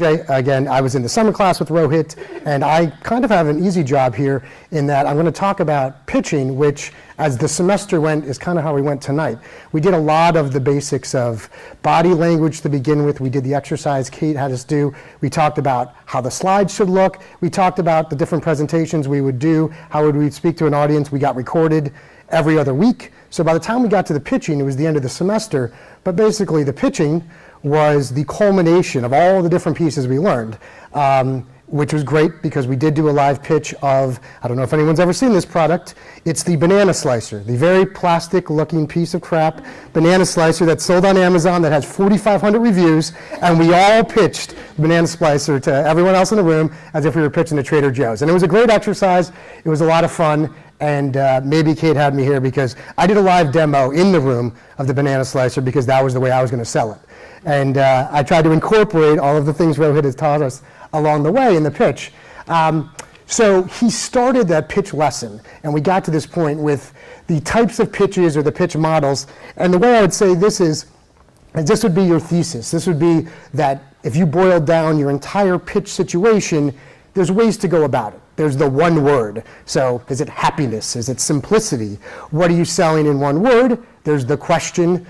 Again, I was in the summer class with Rohit, and I kind of have an easy job here in that I'm going to talk about pitching, which, as the semester went, is kind of how we went tonight. We did a lot of the basics of body language to begin with. We did the exercise Kate had us do. We talked about how the slides should look. We talked about the different presentations we would do, how would we speak to an audience. We got recorded every other week. So by the time we got to the pitching, it was the end of the semester. But basically, the pitching was the culmination of all the different pieces we learned, which was great because we did do a live pitch of, I don't know if anyone's ever seen this product, it's the banana slicer, the very plastic looking piece of crap banana slicer that's sold on Amazon that has 4,500 reviews, and we all pitched the banana slicer to everyone else in the room as if we were pitching to Trader Joe's. And it was a great exercise, it was a lot of fun, and maybe Kate had me here because I did a live demo in the room of the banana slicer because that was the way I was going to sell it. And I tried to incorporate all of the things Rohit has taught us along the way in the pitch. So he started that pitch lesson, and we got to this point with the types of pitches or the pitch models. And the way I would say this is, and this would be your thesis. This would be that if you boiled down your entire pitch situation, there's ways to go about it. There's the one word. So is it happiness? Is it simplicity? What are you selling in one word? There's the question,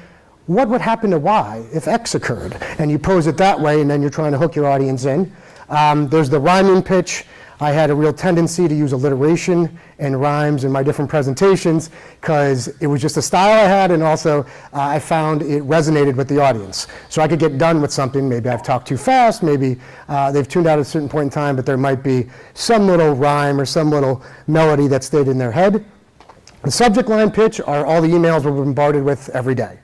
what would happen to Y if X occurred? And you pose it that way, and then you're trying to hook your audience in. There's the rhyming pitch. I had a real tendency to use alliteration and rhymes in my different presentations because it was just a style I had, and also I found it resonated with the audience. So I could get done with something. Maybe I've talked too fast, maybe they've tuned out at a certain point in time, but there might be some little rhyme or some little melody that stayed in their head. The subject line pitch are all the emails we're bombarded with every day.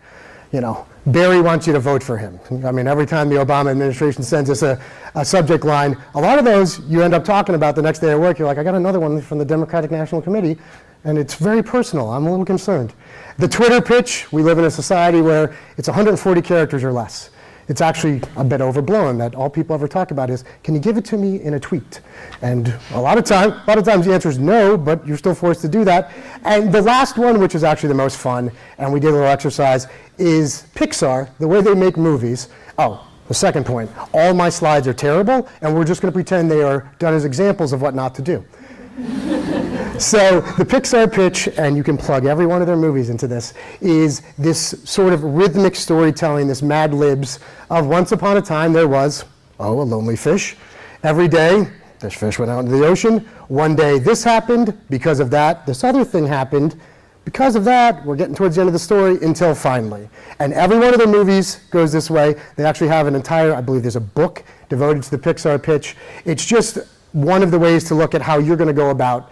You know, Barry wants you to vote for him. I mean, every time the Obama administration sends us a subject line, a lot of those you end up talking about the next day at work. You're like, I got another one from the Democratic National Committee, and it's very personal. I'm a little concerned. The Twitter pitch, we live in a society where it's 140 characters or less. It's actually a bit overblown that all people ever talk about is, can you give it to me in a tweet? And a lot of times the answer is no, but you're still forced to do that. And the last one, which is actually the most fun, and we did a little exercise, is Pixar, the way they make movies. Oh, the second point, all my slides are terrible, and we're just going to pretend they are done as examples of what not to do. So the Pixar pitch, and you can plug every one of their movies into this, is this sort of rhythmic storytelling, this Mad Libs of once upon a time there was, a lonely fish. Every day, this fish went out into the ocean. One day this happened. Because of that, this other thing happened. Because of that, we're getting towards the end of the story until finally. And every one of the movies goes this way. They actually have an entire, I believe there's a book devoted to the Pixar pitch. It's just one of the ways to look at how you're going to go about,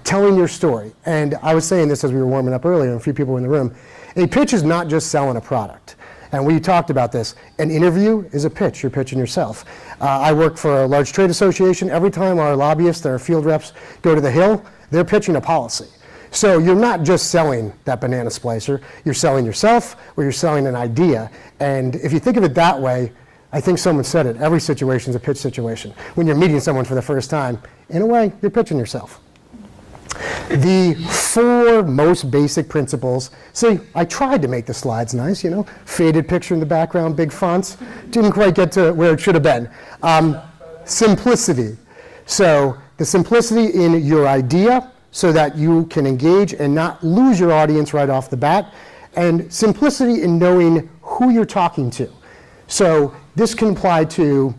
telling your story. And I was saying this as we were warming up earlier, and a few people were in the room. A pitch is not just selling a product. And we talked about this. An interview is a pitch. You're pitching yourself. I work for a large trade association. Every time our lobbyists, our field reps go to the Hill, they're pitching a policy. So you're not just selling that banana splicer. You're selling yourself, or you're selling an idea. And if you think of it that way, I think someone said it, every situation is a pitch situation. When you're meeting someone for the first time, in a way, you're pitching yourself. The four most basic principles, see, I tried to make the slides nice, faded picture in the background, big fonts, didn't quite get to where it should have been. Simplicity. So the simplicity in your idea so that you can engage and not lose your audience right off the bat, and simplicity in knowing who you're talking to. So this can apply to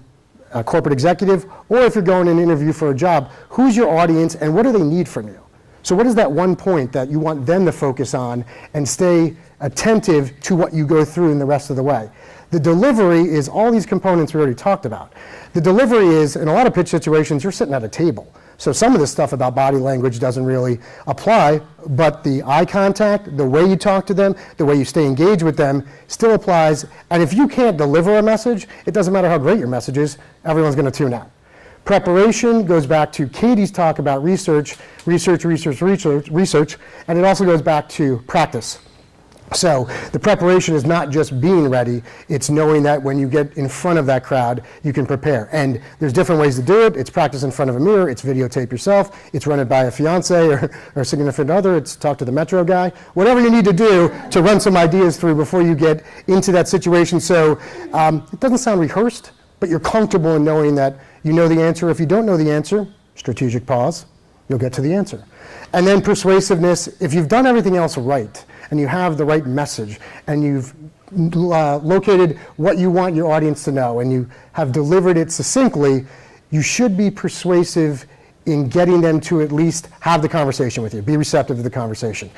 a corporate executive, or if you're going in an interview for a job, who's your audience and what do they need from you? So what is that one point that you want them to focus on and stay attentive to what you go through in the rest of the way? The delivery is all these components we already talked about. The delivery is, in a lot of pitch situations, you're sitting at a table. So some of this stuff about body language doesn't really apply, but the eye contact, the way you talk to them, the way you stay engaged with them still applies. And if you can't deliver a message, it doesn't matter how great your message is, everyone's going to tune out. Preparation goes back to Katie's talk about research, and it also goes back to practice. So the preparation is not just being ready, it's knowing that when you get in front of that crowd, you can prepare. And there's different ways to do it. It's practice in front of a mirror, it's videotape yourself, it's run it by a fiance or a significant other, it's talk to the Metro guy. Whatever you need to do to run some ideas through before you get into that situation. So it doesn't sound rehearsed, but you're comfortable in knowing that you know the answer. If you don't know the answer, strategic pause, you'll get to the answer. And then persuasiveness, if you've done everything else right, and you have the right message, and you've located what you want your audience to know, and you have delivered it succinctly, you should be persuasive in getting them to at least have the conversation with you, be receptive to the conversation.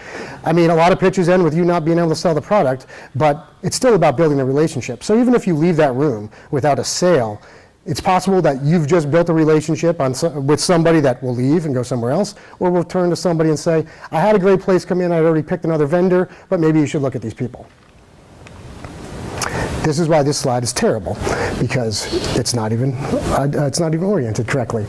I mean, a lot of pitches end with you not being able to sell the product, but it's still about building a relationship. So even if you leave that room without a sale, it's possible that you've just built a relationship with somebody that will leave and go somewhere else, or will turn to somebody and say, I had a great place come in, I'd already picked another vendor, but maybe you should look at these people. This is why this slide is terrible, because it's not even oriented correctly.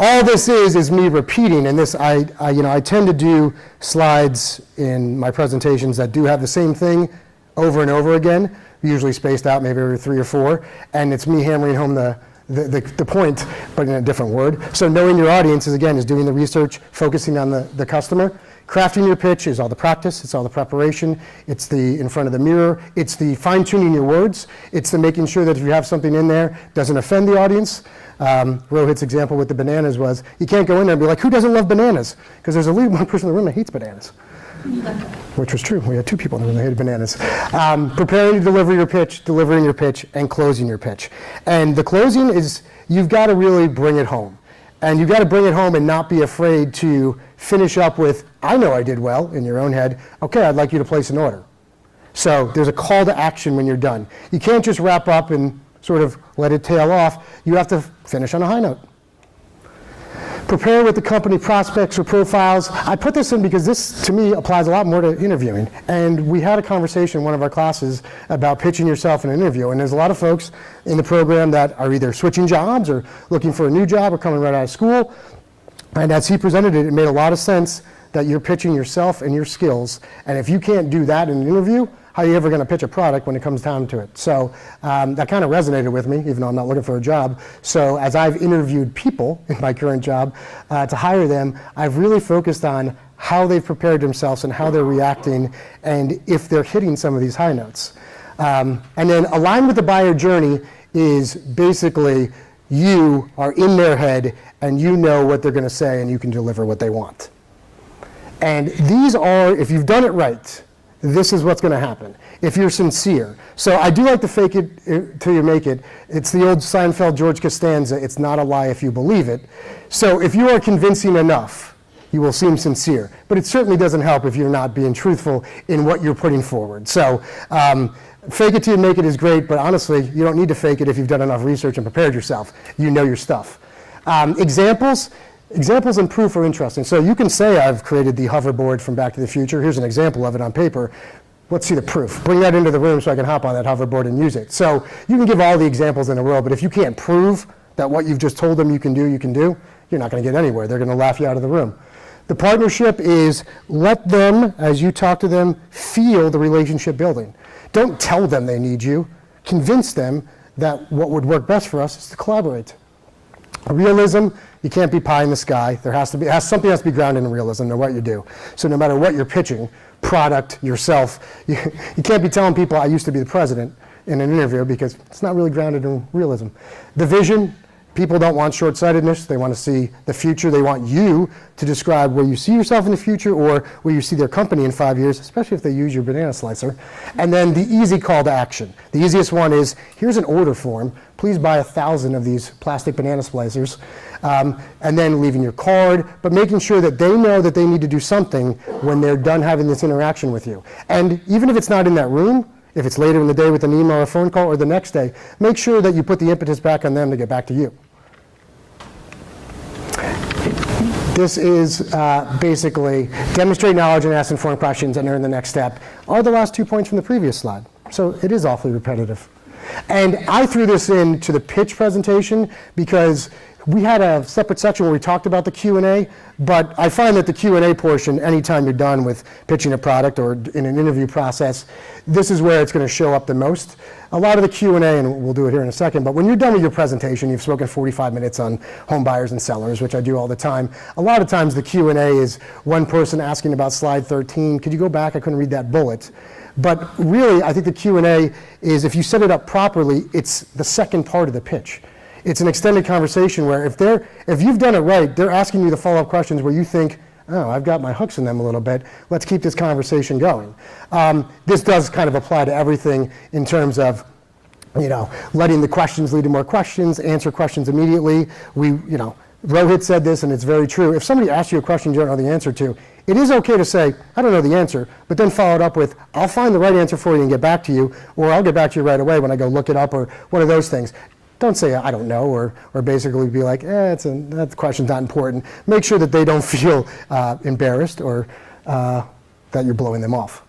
All this is me repeating, and this I tend to do slides in my presentations that do have the same thing over and over again, usually spaced out maybe every 3 or 4, and it's me hammering home the point, but in a different word. So knowing your audience is doing the research, focusing on the customer. Crafting your pitch is all the practice, it's all the preparation, it's the in front of the mirror, it's the fine-tuning your words, it's the making sure that if you have something in there, doesn't offend the audience. Rohit's example with the bananas was, you can't go in there and be like, who doesn't love bananas? Because there's at least one person in the room that hates bananas. Which was true, we had 2 people in the room that hated bananas. Preparing to deliver your pitch, delivering your pitch, and closing your pitch. And the closing is, you've got to really bring it home. And you've got to bring it home and not be afraid to finish up with, I know I did well, in your own head. Okay, I'd like you to place an order. So there's a call to action when you're done. You can't just wrap up and sort of let it tail off. You have to finish on a high note. Prepare with the company prospects or profiles. I put this in because this, to me, applies a lot more to interviewing. And we had a conversation in one of our classes about pitching yourself in an interview. And there's a lot of folks in the program that are either switching jobs or looking for a new job or coming right out of school. And as he presented it, it made a lot of sense that you're pitching yourself and your skills. And if you can't do that in an interview, how are you ever going to pitch a product when it comes down to it? So that kind of resonated with me, even though I'm not looking for a job. So as I've interviewed people in my current job to hire them, I've really focused on how they've prepared themselves and how they're reacting and if they're hitting some of these high notes. And then align with the buyer journey is basically you are in their head and you know what they're going to say and you can deliver what they want. And these are, if you've done it right, this is what's going to happen if you're sincere. So I do like to fake it till you make it. It's the old Seinfeld George Costanza, it's not a lie if you believe it. So if you are convincing enough, you will seem sincere. But it certainly doesn't help if you're not being truthful in what you're putting forward. So fake it till you make it is great, but honestly, you don't need to fake it if you've done enough research and prepared yourself. You know your stuff. Examples and proof are interesting. So you can say I've created the hoverboard from Back to the Future. Here's an example of it on paper. Let's see the proof. Bring that into the room so I can hop on that hoverboard and use it. So you can give all the examples in the world, but if you can't prove that what you've just told them you can do, you're not going to get anywhere. They're going to laugh you out of the room. The partnership is let them, as you talk to them, feel the relationship building. Don't tell them they need you. Convince them that what would work best for us is to collaborate. Realism, you can't be pie in the sky. Something has to be grounded in realism, no matter what you do. So no matter what you're pitching, product, yourself, you can't be telling people I used to be the president in an interview because it's not really grounded in realism. The vision, people don't want short-sightedness. They want to see the future. They want you to describe where you see yourself in the future or where you see their company in 5 years, especially if they use your banana slicer. And then the easy call to action. The easiest one is, here's an order form. Please buy 1,000 of these plastic banana splicers. And then leaving your card, but making sure that they know that they need to do something when they're done having this interaction with you. And even if it's not in that room, if it's later in the day with an email or a phone call or the next day, make sure that you put the impetus back on them to get back to you. This is basically demonstrate knowledge and ask informed questions and earn the next step are the last 2 points from the previous slide. So it is awfully repetitive. And I threw this into the pitch presentation because we had a separate section where we talked about the Q&A, but I find that the Q&A portion, anytime you're done with pitching a product or in an interview process, this is where it's going to show up the most. A lot of the Q&A, and we'll do it here in a second, but when you're done with your presentation, you've spoken 45 minutes on home buyers and sellers, which I do all the time. A lot of times the Q&A is one person asking about slide 13. Could you go back? I couldn't read that bullet. But really, I think the Q&A is, if you set it up properly, it's the second part of the pitch. It's an extended conversation where if you've done it right, they're asking you the follow-up questions where you think, oh, I've got my hooks in them a little bit. Let's keep this conversation going. This does kind of apply to everything in terms of, letting the questions lead to more questions, answer questions immediately. Rohit said this, and it's very true. If somebody asks you a question you don't know the answer to, it is okay to say, I don't know the answer, but then follow it up with, I'll find the right answer for you and get back to you, or I'll get back to you right away when I go look it up, or one of those things. Don't say, I don't know, or basically be like, that question's not important. Make sure that they don't feel embarrassed or that you're blowing them off.